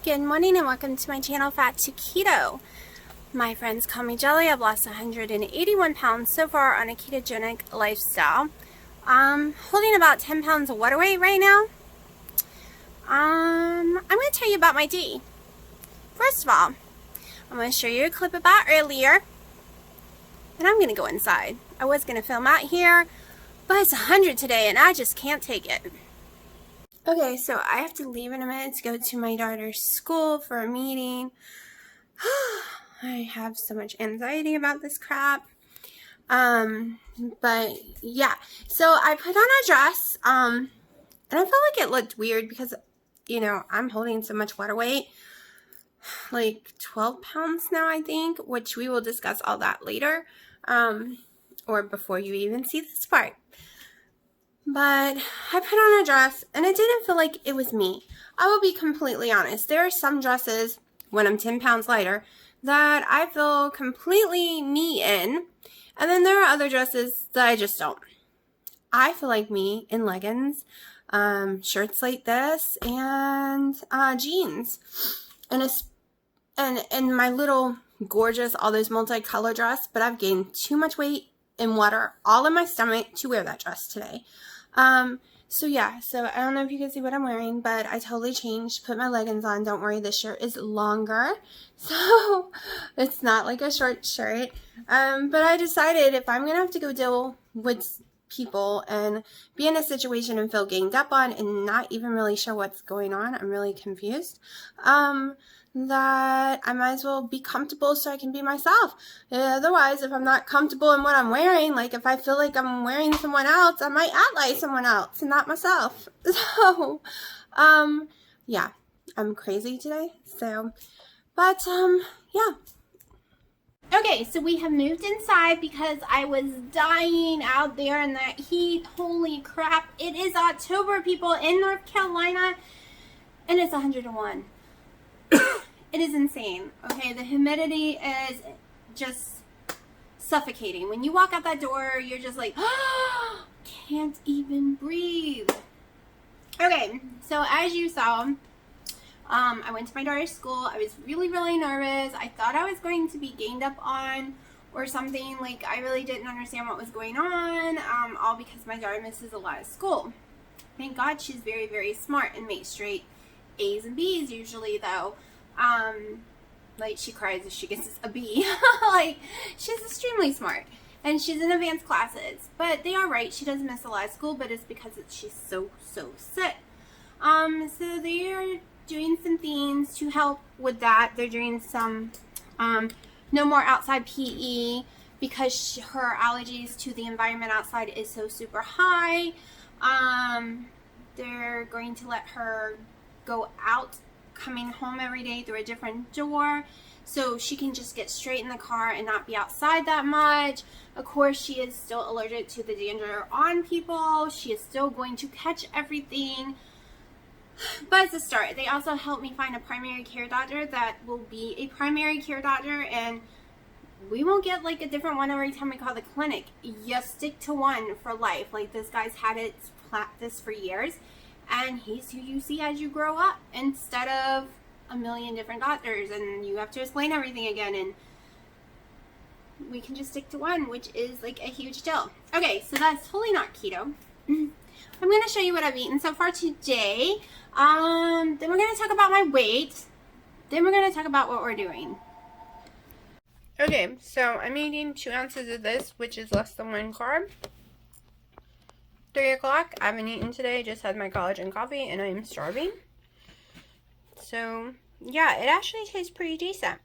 Good morning and welcome to my channel, Fat to Keto. My friends call me Jelly. I've lost 181 pounds so far on a ketogenic lifestyle. I'm holding about 10 pounds of water weight right now. I'm going to tell you about my day. First of all, I'm going to show you a clip about earlier. And I'm going to go inside. I was going to film out here, but it's 100 today and I just can't take it. Okay, so I have to leave in a minute to go to my daughter's school for a meeting. I have so much anxiety about this crap. But yeah, so I put on a dress, and I felt like it looked weird because, you know, I'm holding so much water weight, like 12 pounds now, I think, which we will discuss all that later, or before you even see this part. But I put on a dress and it didn't feel like it was me. I will be completely honest. There are some dresses when I'm 10 pounds lighter that I feel completely me in. And then there are other dresses that I just don't. I feel like me in leggings, shirts like this, and jeans. And my little gorgeous, all those multicolor dress. But I've gained too much weight and water all in my stomach to wear that dress today. So yeah, so I don't know if you can see what I'm wearing, but I totally changed, put my leggings on. Don't worry, this shirt is longer, so it's not like a short shirt. But I decided if I'm going to have to go deal with people and be in a situation and feel ganged up on and not even really sure what's going on, I'm really confused, that I might as well be comfortable so I can be myself. Otherwise, if I'm not comfortable in what I'm wearing, like if I feel like I'm wearing someone else, I might act like someone else and not myself. So, yeah, I'm crazy today. So, but, yeah. Okay, so we have moved inside because I was dying out there in that heat. Holy crap. It is October, people, in North Carolina, and it's 101. It is insane. Okay, the humidity is just suffocating. When you walk out that door, you're just like, can't even breathe. Okay, so as you saw, I went to my daughter's school. I was really, really nervous. I thought I was going to be ganged up on or something. Like, I really didn't understand what was going on, all because my daughter misses a lot of school. Thank God she's very, very smart and makes straight A's and B's usually, though. Like, she cries if she gets a B. Like, she's extremely smart. And she's in advanced classes. But they are right. She doesn't miss a lot of school, but it's because she's so sick. So they are doing some things to help with that. They're doing some, no more outside PE because her allergies to the environment outside is so super high. They're going to let her go out coming home every day through a different door so she can just get straight in the car and not be outside that much. Of course, she is still allergic to the danger on people. She is still going to catch everything. But it's a start. They also helped me find a primary care doctor that will be a primary care doctor, and we won't get like a different one every time we call the clinic. You stick to one for life. Like, this guy's had its practice for years. And he's who you see as you grow up instead of a million different doctors and you have to explain everything again, and we can just stick to one, which is like a huge deal. Okay, so that's totally not keto. I'm going to show you what I've eaten so far today. Then we're going to talk about my weight. Then we're going to talk about what we're doing. Okay, so I'm eating 2 ounces of this, which is less than 1 carb. 3 o'clock, I haven't eaten today, just had my collagen coffee, and I'm starving. So, yeah, it actually tastes pretty decent.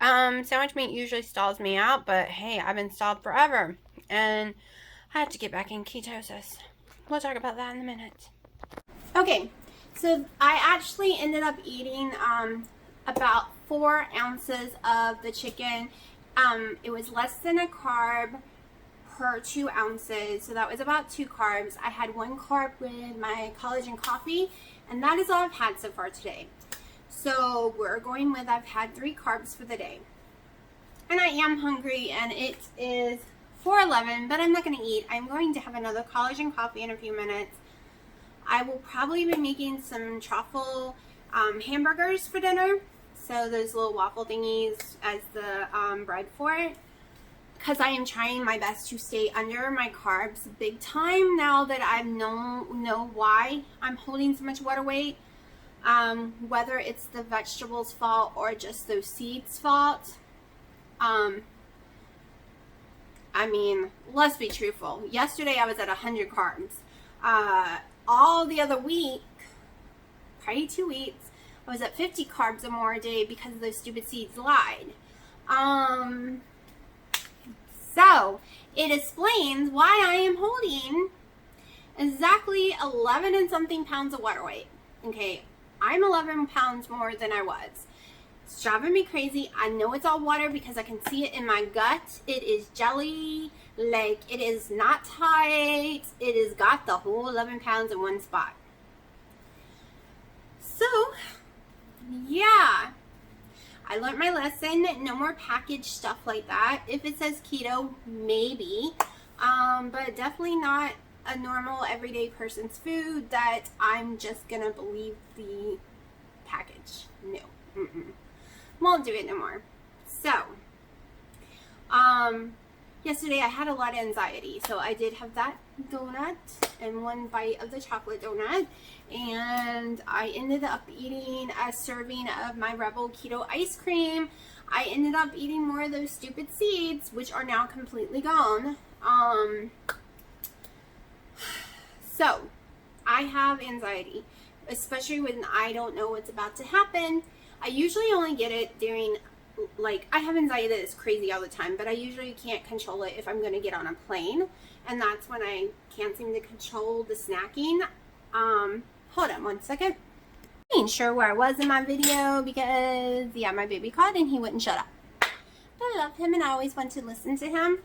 Sandwich meat usually stalls me out, but hey, I've been stalled forever, and I have to get back in ketosis. We'll talk about that in a minute. Okay, so I actually ended up eating about 4 ounces of the chicken. It was less than a carb per 2 ounces, so that was about 2 carbs. I had 1 carb with my collagen coffee, and that is all I've had so far today. So we're going with, I've had 3 carbs for the day. And I am hungry, and it is 4:11, but I'm not going to eat. I'm going to have another collagen coffee in a few minutes. I will probably be making some truffle hamburgers for dinner. So those little waffle thingies as the bread for it. Because I am trying my best to stay under my carbs big time now that I know why I'm holding so much water weight. Whether it's the vegetables' fault or just those seeds' fault. I mean, let's be truthful. Yesterday I was at 100 carbs. All the other week, probably 2 weeks, I was at 50 carbs or more a day because those stupid seeds lied. So, it explains why I am holding exactly 11 and something pounds of water weight. Okay, I'm 11 pounds more than I was. It's driving me crazy. I know it's all water because I can see it in my gut. It is jelly. Like, it is not tight. It has got the whole 11 pounds in one spot. So, yeah. I learned my lesson. No more packaged stuff like that. If it says keto, maybe. But definitely not a normal everyday person's food that I'm just going to believe the package. No. Won't do it no more. So, yesterday I had a lot of anxiety, so I did have that donut and one bite of the chocolate donut, and I ended up eating a serving of my Rebel Keto ice cream. I ended up eating more of those stupid seeds, which are now completely gone. So, I have anxiety, especially when I don't know what's about to happen. I usually only get it during, like, I have anxiety that is crazy all the time, but I usually can't control it if I'm going to get on a plane, and that's when I can't seem to control the snacking. Hold on one second. I ain't sure where I was in my video because, yeah, my baby called and he wouldn't shut up. But I love him and I always want to listen to him.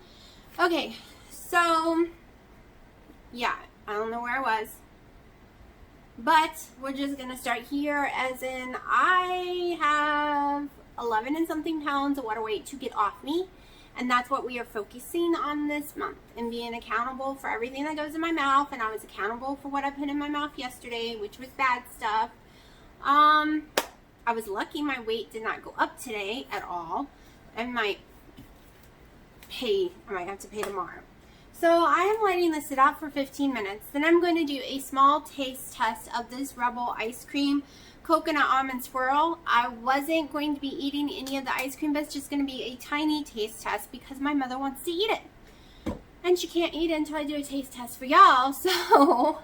Okay, so, yeah, I don't know where I was. But we're just going to start here, as in I have 11 and something pounds of water weight to get off me. And that's what we are focusing on this month, and being accountable for everything that goes in my mouth. And I was accountable for what I put in my mouth yesterday, which was bad stuff. I was lucky my weight did not go up today at all. I might have to pay tomorrow. So I am letting this sit out for 15 minutes. Then I'm going to do a small taste test of this Rebel ice cream, coconut almond swirl. I wasn't going to be eating any of the ice cream, but it's just going to be a tiny taste test because my mother wants to eat it. And she can't eat it until I do a taste test for y'all. So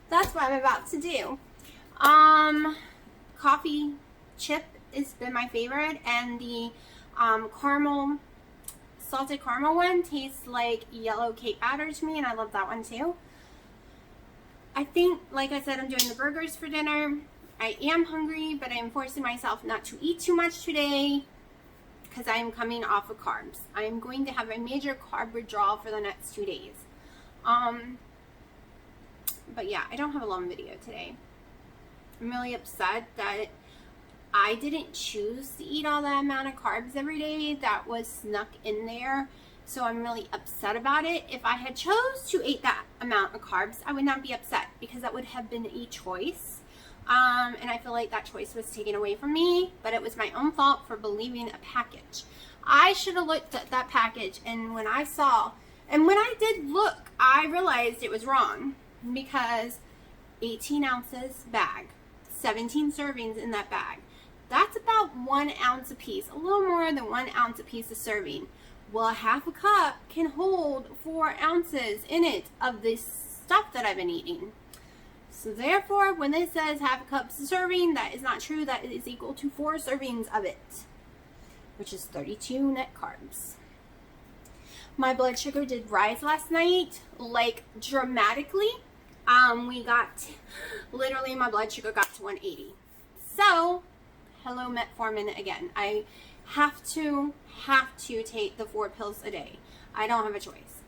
that's what I'm about to do. Coffee chip has been my favorite, and the salted caramel one tastes like yellow cake batter to me, and I love that one too. I think, like I said, I'm doing the burgers for dinner. I am hungry, but I'm forcing myself not to eat too much today because I am coming off of carbs. I am going to have a major carb withdrawal for the next 2 days. But yeah, I don't have a long video today. I'm really upset that I didn't choose to eat all that amount of carbs every day that was snuck in there. So I'm really upset about it. If I had chose to eat that amount of carbs, I would not be upset because that would have been a choice. And I feel like that choice was taken away from me, but it was my own fault for believing a package. I should have looked at that package, and when I did look, I realized it was wrong, because 18 ounces bag, 17 servings in that bag. That's about 1 ounce a piece, a little more than 1 ounce a piece of serving. Well, a half a cup can hold 4 ounces in it of this stuff that I've been eating. So therefore, when it says half a cup serving, that is not true. That is equal to 4 servings of it, which is 32 net carbs. My blood sugar did rise last night, like dramatically. Literally my blood sugar got to 180. So, hello metformin again. I have to take the 4 pills a day. I don't have a choice.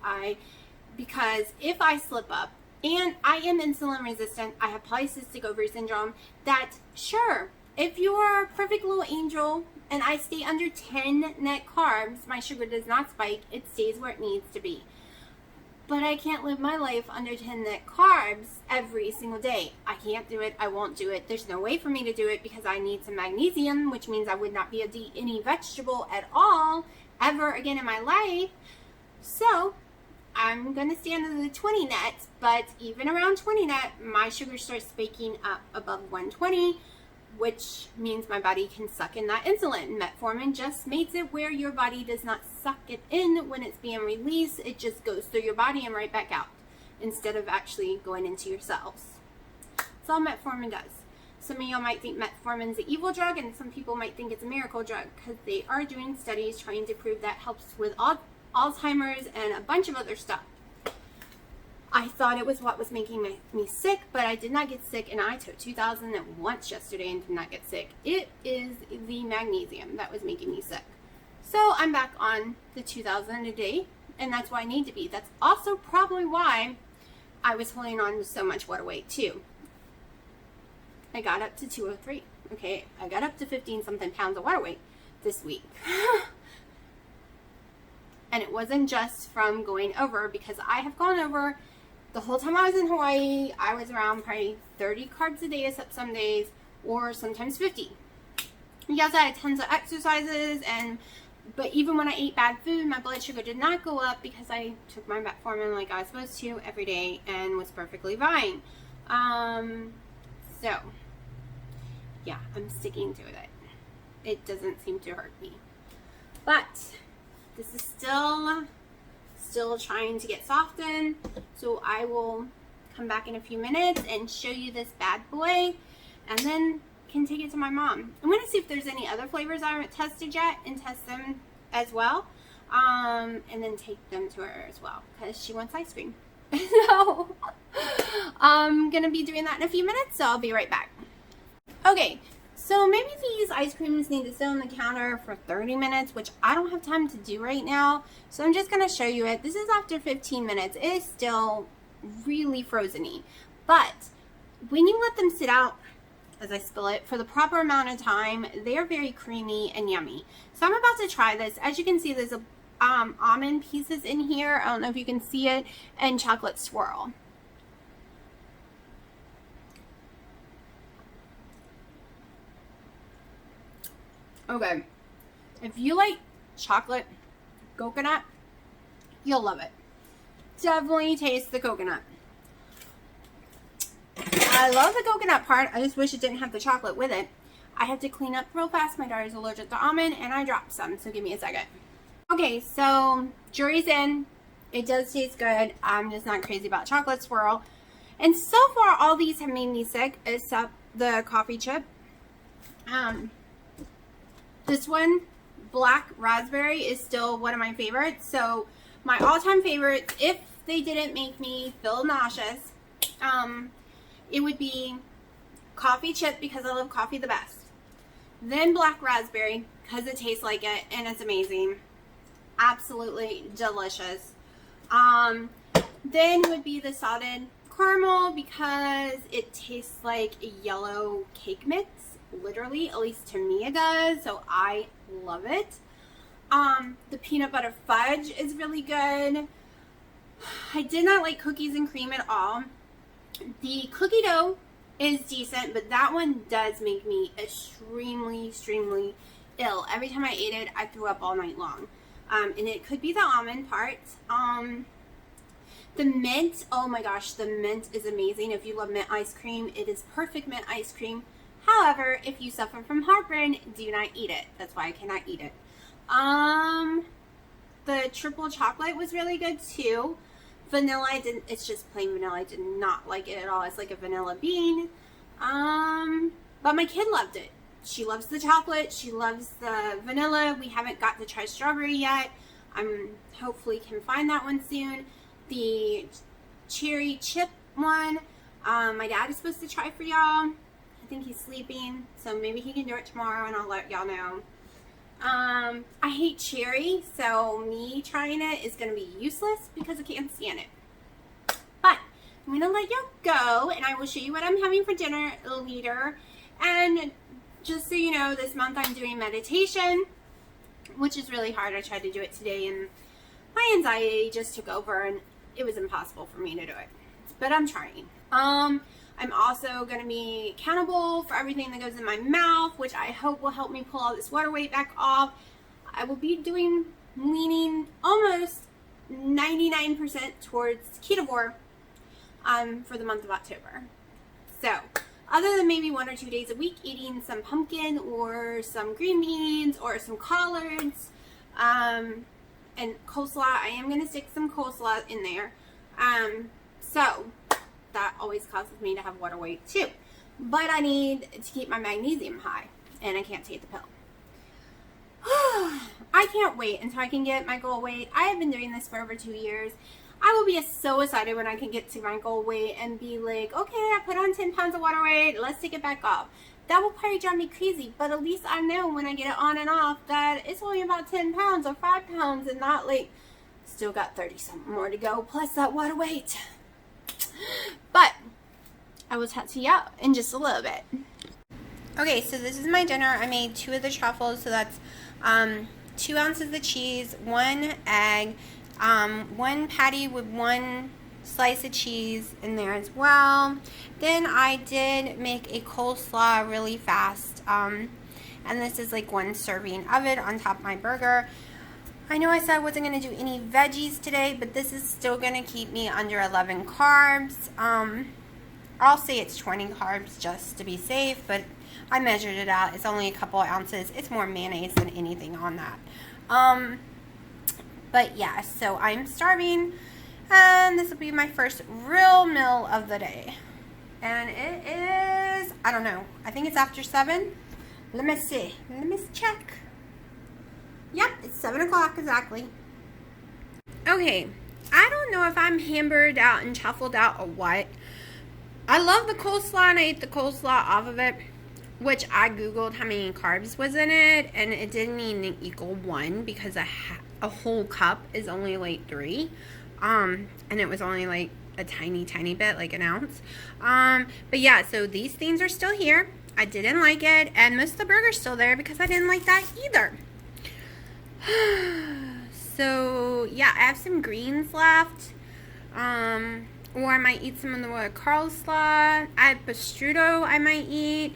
Because if I slip up, and I am insulin resistant, I have polycystic ovary syndrome, that sure, if you're a perfect little angel and I stay under 10 net carbs, my sugar does not spike, it stays where it needs to be. but I can't live my life under 10 net carbs every single day. I can't do it. I won't do it. There's no way for me to do it because I need some magnesium, which means I would not be able to eat any vegetable at all ever again in my life. So I'm going to stay under the 20 net, but even around 20 net, my sugar starts spiking up above 120, which means my body can suck in that insulin. Metformin just makes it where your body does not suck it in when it's being released. It just goes through your body and right back out instead of actually going into your cells. That's all metformin does. Some of y'all might think metformin's an evil drug, and some people might think it's a miracle drug because they are doing studies trying to prove that helps with Alzheimer's and a bunch of other stuff. I thought it was what was making me sick, but I did not get sick, and I took 2,000 once yesterday and did not get sick. It is the magnesium that was making me sick. So I'm back on the 2,000 a day, and that's why I need to be. That's also probably why I was holding on to so much water weight too. I got up to 203. Okay, I got up to 15 something pounds of water weight this week. And it wasn't just from going over, because I have gone over. The whole time I was in Hawaii, I was around probably 30 carbs a day, except some days, or sometimes 50. Yes, I had tons of exercises, but even when I ate bad food, my blood sugar did not go up because I took my metformin like I was supposed to every day and was perfectly fine. So, yeah, I'm sticking to it. It doesn't seem to hurt me. But this is still trying to get softened, so I will come back in a few minutes and show you this bad boy, and then can take it to my mom. I'm going to see if there's any other flavors I haven't tested yet and test them as well, and then take them to her as well because she wants ice cream. So I'm going to be doing that in a few minutes, so I'll be right back. Okay. So maybe these ice creams need to sit on the counter for 30 minutes, which I don't have time to do right now. So I'm just going to show you it. This is after 15 minutes. It is still really frozen-y. But when you let them sit out, as I spill it, for the proper amount of time, they are very creamy and yummy. So I'm about to try this. As you can see, there's almond pieces in here. I don't know if you can see it, and chocolate swirl. Okay, if you like chocolate coconut, you'll love it. Definitely taste the coconut. I love the coconut part. I just wish it didn't have the chocolate with it. I have to clean up real fast. My daughter's allergic to almond, and I dropped some, so give me a second. Okay, so jury's in. It does taste good. I'm just not crazy about chocolate swirl. And so far, all these have made me sick, except the coffee chip. This one, black raspberry, is still one of my favorites. So my all-time favorites, if they didn't make me feel nauseous, it would be coffee chip, because I love coffee the best. Then black raspberry, because it tastes like it and it's amazing. Absolutely delicious. Then would be the salted caramel, because it tastes like a yellow cake mix. Literally, at least to me it does, so I love it. The peanut butter fudge is really good. I did not like cookies and cream at all. The cookie dough is decent, but that one does make me extremely ill. Every time I ate it, I threw up all night long. And it could be the almond part. The mint, oh my gosh, the mint is amazing. If you love mint ice cream, it is perfect mint ice cream. However, if you suffer from heartburn, do not eat it. That's why I cannot eat it. The triple chocolate was really good too. Vanilla, it's just plain vanilla. I did not like it at all. It's like a vanilla bean. But my kid loved it. She loves the chocolate. She loves the vanilla. We haven't got to try strawberry yet. Hopefully can find that one soon. The cherry chip one, my dad is supposed to try for y'all. I think he's sleeping, so maybe he can do it tomorrow and I'll let y'all know. I hate cherry, so me trying it is going to be useless because I can't stand it. But I'm going to let y'all go, and I will show you what I'm having for dinner later. And just so you know, this month I'm doing meditation, which is really hard. I tried to do it today, and my anxiety just took over, and it was impossible for me to do it. But I'm trying. I'm also going to be accountable for everything that goes in my mouth, which I hope will help me pull all this water weight back off. I will be leaning almost 99% towards ketovore for the month of October. So, other than maybe 1 or 2 days a week eating some pumpkin or some green beans or some collards, and coleslaw, I am going to stick some coleslaw in there. So that always causes me to have water weight too. But I need to keep my magnesium high, and I can't take the pill. I can't wait until I can get my goal weight. I have been doing this for over 2 years. I will be so excited when I can get to my goal weight and be like, okay, I put on 10 pounds of water weight, let's take it back off. That will probably drive me crazy, but at least I know when I get it on and off that it's only about 10 pounds or 5 pounds and not like, still got 30 something more to go, plus that water weight. But I will talk to you out in just a little bit. Okay, so this is my dinner. I made 2 of the truffles, so that's 2 ounces of cheese, 1 egg, 1 patty with 1 slice of cheese in there as well. Then I did make a coleslaw really fast, and this is like 1 serving of it on top of my burger. I know I said I wasn't going to do any veggies today, but this is still going to keep me under 11 carbs. I'll say it's 20 carbs just to be safe, but I measured it out. It's only a couple of ounces. It's more mayonnaise than anything on that. But yeah, so I'm starving, and this will be my first real meal of the day. And it is, I don't know, I think it's after 7. Let me see. Let me check. Yep, it's 7 o'clock exactly. Okay, I don't know if I'm hamburgered out and truffled out or what. I love the coleslaw, and I ate the coleslaw off of it, which I googled how many carbs was in it, and it didn't even equal 1 because a whole cup is only like 3, and it was only like a tiny bit, like an ounce. But yeah, so these things are still here. I didn't like it, and most of the burger's still there because I didn't like that either. So yeah, I have some greens left, or I might eat some of the coleslaw. I have prosciutto I might eat,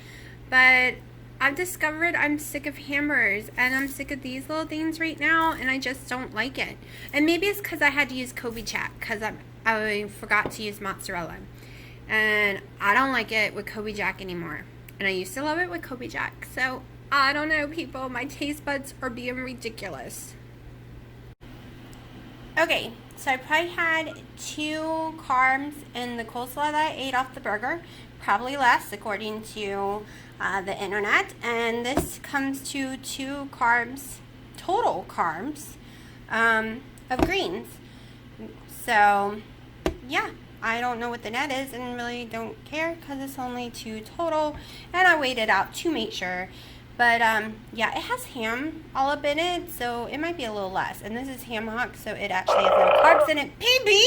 but I've discovered I'm sick of hamburgers, and I'm sick of these little things right now, and I just don't like it. And maybe it's because I had to use Kobe Jack, because I forgot to use mozzarella, and I don't like it with Kobe Jack anymore, and I used to love it with Kobe Jack. So I don't know, people, my taste buds are being ridiculous. Okay, so I probably had 2 carbs in the coleslaw that I ate off the burger, probably less according to the internet, and this comes to 2 carbs, total carbs, of greens. So yeah, I don't know what the net is and really don't care because it's only 2 total, and I weighed it out to make sure. But yeah, it has ham all up in it, so it might be a little less. And this is ham hock, so it actually has no carbs in it, baby!